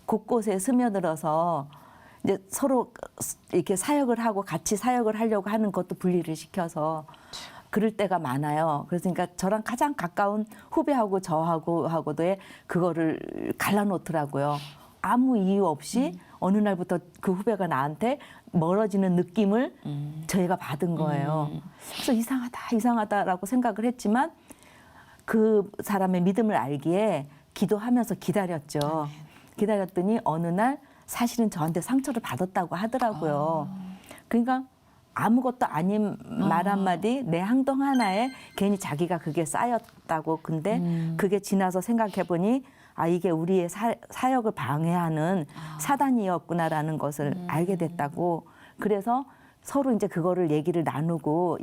곳곳에 스며들어서 이제 서로 이렇게 사역을 하고 같이 사역을 하려고 하는 것도 분리를 시켜서 그럴 때가 많아요. 그래서 그러니까 저랑 가장 가까운 후배하고 저하고도의 그거를 갈라놓더라고요. 아무 이유 없이 어느 날부터 그 후배가 나한테 멀어지는 느낌을 저희가 받은 거예요. 그래서 이상하다라고 생각을 했지만 그 사람의 믿음을 알기에 기도하면서 기다렸죠. 기다렸더니 어느 날 사실은 저한테 상처를 받았다고 하더라고요. 그러니까 아무것도 아닌 말 한마디, 내 행동 하나에 괜히 자기가 그게 쌓였다고. 근데 그게 지나서 생각해보니 이게 우리의 사역을 방해하는 사단이었구나라는 것을 알게 됐다고. 그래서 서로 이제 그거를 얘기를 나누고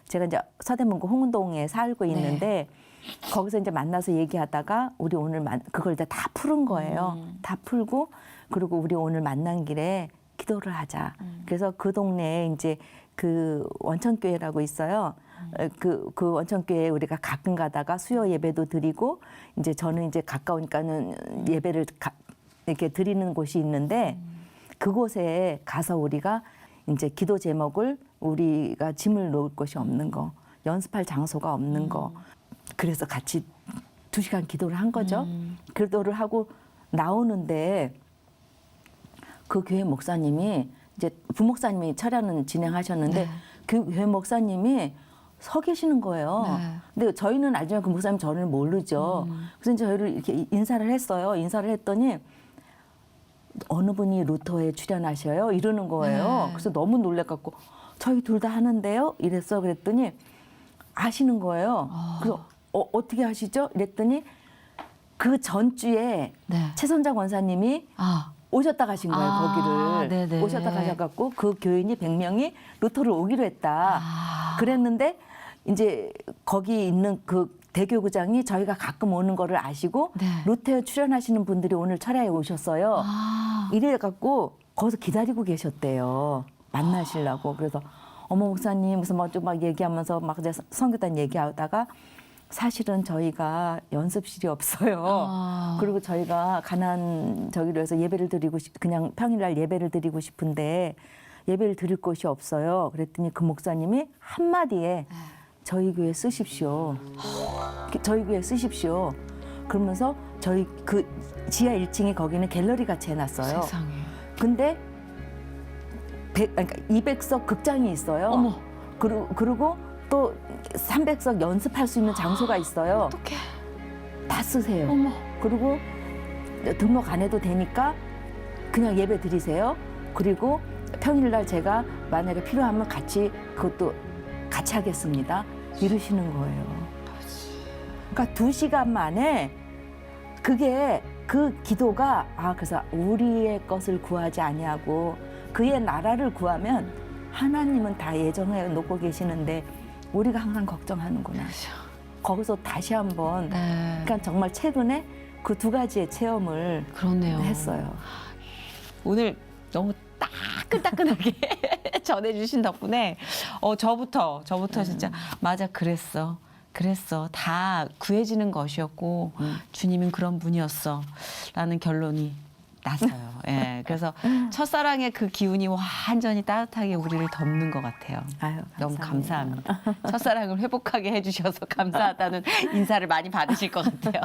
제가 이제 서대문구 홍은동에 살고 있는데 거기서 이제 만나서 얘기하다가 우리 오늘 그걸 이제 다 푸는 거예요. 다 풀고 그리고 우리 오늘 만난 길에 기도를 하자. 그래서 그 동네에 이제 그 원천교회라고 있어요. 그 원천교회에 우리가 가끔 가다가 수요 예배도 드리고 이제 저는 이제 가까우니까는 예배를 이렇게 드리는 곳이 있는데 그곳에 가서 우리가 이제 기도 제목을 우리가 짐을 놓을 곳이 없는 거, 연습할 장소가 없는 거. 그래서 같이 2시간 기도를 한 거죠. 기도를 하고 나오는데 그 교회 목사님이 이제 부목사님이 철야는 진행하셨는데 그 교회 목사님이 서 계시는 거예요. 근데 저희는 알지만 그 목사님 저를 모르죠. 그래서 이제 저희를 이렇게 인사를 했어요. 인사를 했더니 어느 분이 루터에 출연하셔요? 이러는 거예요. 그래서 너무 놀래갖고 저희 둘 다 하는데요? 이랬어. 그랬더니 아시는 거예요. 그래서 어떻게 하시죠? 이랬더니 그 전주에 최선자 권사님이 오셨다 가신 거예요, 거기를. 네네. 오셨다 가셔갖고 그 교인이 100명이 루터를 오기로 했다. 그랬는데 이제 거기 있는 그 대교구장이 저희가 가끔 오는 거를 아시고 루터에 출연하시는 분들이 오늘 철야에 오셨어요. 이래갖고 거기서 기다리고 계셨대요. 만나시려고. 그래서 어머 목사님 무슨 뭐 좀 막 얘기하면서 막 이제 선교단 얘기하다가 사실은 저희가 연습실이 없어요. 그리고 저희가 가난 저기로 해서 예배를 드리고 그냥 평일날 예배를 드리고 싶은데 예배를 드릴 곳이 없어요. 그랬더니 그 목사님이 한마디에 저희 교회 쓰십시오. 저희 교회 쓰십시오. 그러면서 저희 지하 1층이 거기는 갤러리 같이 해놨어요. 세상에. 근데 200석 극장이 있어요. 어머. 그리고 또 300석 연습할 수 있는 장소가 있어요. 어떡해. 다 쓰세요. 어머. 그리고 등록 안 해도 되니까 그냥 예배 드리세요. 그리고 평일날 제가 만약에 필요하면 그것도 같이 하겠습니다. 이러시는 거예요. 그러니까 2시간 만에 그 기도가 그래서 우리의 것을 구하지 아니하고 그의 나라를 구하면 하나님은 다 예정해 놓고 계시는데 우리가 항상 걱정하는구나. 거기서 다시 한번 네. 그러니까 정말 최근에 그 2가지의 체험을 그렇네요. 했어요. 오늘 너무 따끈따끈하게 전해주신 덕분에 저부터 진짜 맞아 그랬어. 다 구해지는 것이었고 주님은 그런 분이었어. 라는 결론이 났어요. 예. 그래서 첫사랑의 그 기운이 완전히 따뜻하게 우리를 덮는 것 같아요. 아유, 너무 감사합니다. 첫사랑을 회복하게 해주셔서 감사하다는 인사를 많이 받으실 것 같아요.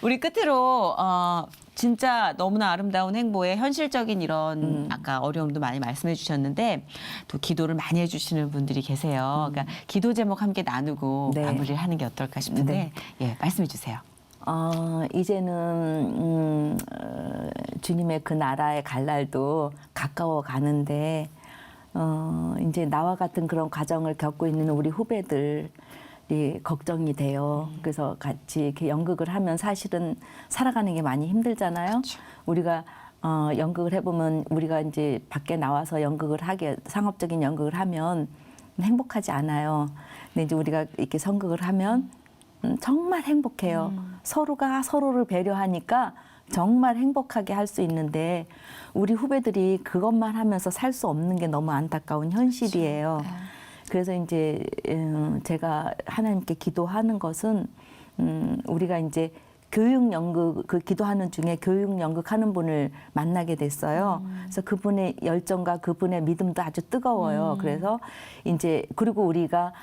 우리 끝으로 진짜 너무나 아름다운 행보에 현실적인 이런 아까 어려움도 많이 말씀해 주셨는데 또 기도를 많이 해주시는 분들이 계세요. 그러니까 기도 제목 함께 나누고 네. 마무리를 하는 게 어떨까 싶은데 예, 말씀해 주세요. 이제는 주님의 그 나라에 갈 날도 가까워 가는데 이제 나와 같은 그런 과정을 겪고 있는 우리 후배들이 걱정이 돼요. 그래서 같이 이렇게 연극을 하면 사실은 살아가는 게 많이 힘들잖아요. 그렇죠. 우리가 연극을 해보면 우리가 이제 밖에 나와서 상업적인 연극을 하면 행복하지 않아요. 근데 이제 우리가 이렇게 선극을 하면 정말 행복해요. 서로가 서로를 배려하니까 정말 행복하게 할 수 있는데 우리 후배들이 그것만 하면서 살 수 없는 게 너무 안타까운 현실이에요. 그렇죠. 그래서 이제 제가 하나님께 기도하는 것은 우리가 이제 교육연극 그 기도하는 중에 교육연극 하는 분을 만나게 됐어요. 그래서 그분의 열정과 그분의 믿음도 아주 뜨거워요. 그래서 이제 그리고 우리가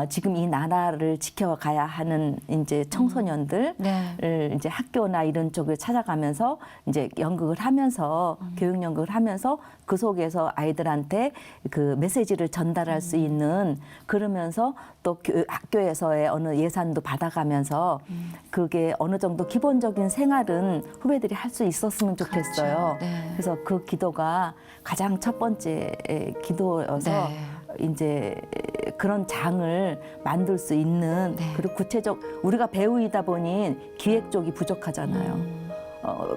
지금 이 나라를 지켜가야 하는 이제 청소년들을 네. 이제 학교나 이런 쪽을 찾아가면서 이제 연극을 하면서 교육연극을 하면서 그 속에서 아이들한테 그 메시지를 전달할 수 있는 그러면서 또 학교에서의 어느 예산도 받아가면서 그게 어느 정도 기본적인 생활은 후배들이 할 수 있었으면 좋겠어요. 그렇죠. 네. 그래서 그 기도가 가장 첫 번째 기도여서 네. 이제 그런 장을 만들 수 있는 네. 그리고 우리가 배우이다 보니 기획 쪽이 부족하잖아요.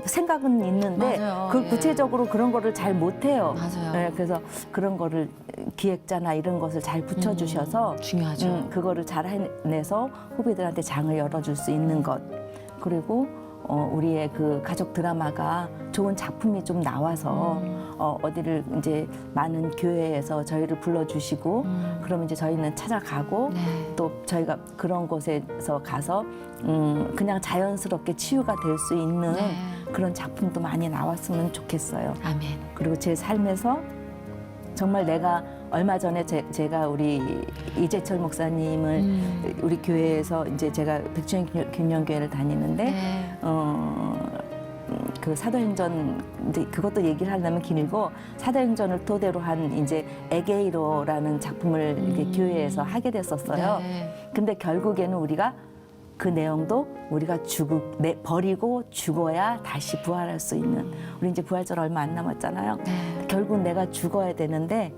생각은 있는데 맞아요. 그 예. 구체적으로 그런 거를 잘 못해요. 맞아요. 네, 그래서 그런 거를 기획자나 이런 것을 잘 붙여주셔서 중요하죠. 그거를 잘 해내서 후배들한테 장을 열어줄 수 있는 것. 그리고 우리의 그 가족 드라마가 좋은 작품이 좀 나와서 어디를 이제 많은 교회에서 저희를 불러주시고 그러면 이제 저희는 찾아가고 네. 또 저희가 그런 곳에서 가서 그냥 자연스럽게 치유가 될 수 있는 네. 그런 작품도 많이 나왔으면 좋겠어요. 아멘. 그리고 제 삶에서 정말 내가 얼마 전에 제가 우리 이재철 목사님을 우리 교회에서 이제 제가 백주년 균형교회를 다니는데 네. 그 사도행전 이제 그것도 얘기를 하려면 길고 사도행전을 토대로 한 이제 에게이로라는 작품을 이렇게 교회에서 하게 됐었어요. 네. 근데 결국에는 우리가 그 내용도 우리가 버리고 죽어야 다시 부활할 수 있는 우리 이제 부활절 얼마 안 남았잖아요. 네. 결국 내가 죽어야 되는데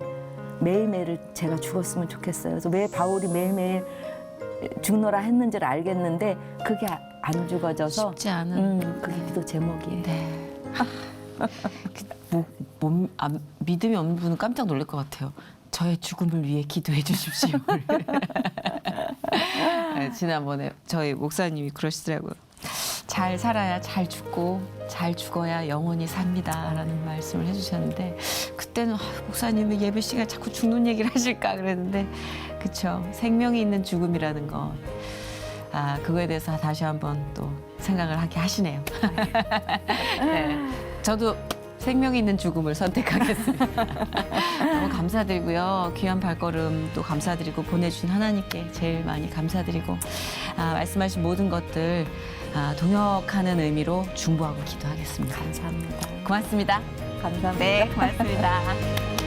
매일매일 제가 죽었으면 좋겠어요. 그래서 왜 바울이 매일매일 죽노라 했는지를 알겠는데 그게 안 죽어져서 쉽지 않은. 그게 기도 제목이에요. 네. 믿음이 없는 분은 깜짝 놀랄 것 같아요. 저의 죽음을 위해 기도해 주십시오. 네, 지난번에 저희 목사님이 그러시더라고요. 잘 살아야 잘 죽고 잘 죽어야 영원히 삽니다라는 말씀을 해주셨는데 그때는 목사님이 예배 시간에 자꾸 죽는 얘기를 하실까 그랬는데 그렇죠. 생명이 있는 죽음이라는 것. 그거에 대해서 다시 한번 또 생각을 하게 하시네요. 네, 저도 생명 있는 죽음을 선택하겠습니다. 너무 감사드리고요. 귀한 발걸음 또 감사드리고 보내주신 하나님께 제일 많이 감사드리고 말씀하신 모든 것들 동역하는 의미로 중보하고 기도하겠습니다. 감사합니다. 고맙습니다. 감사합니다. 네, 고맙습니다.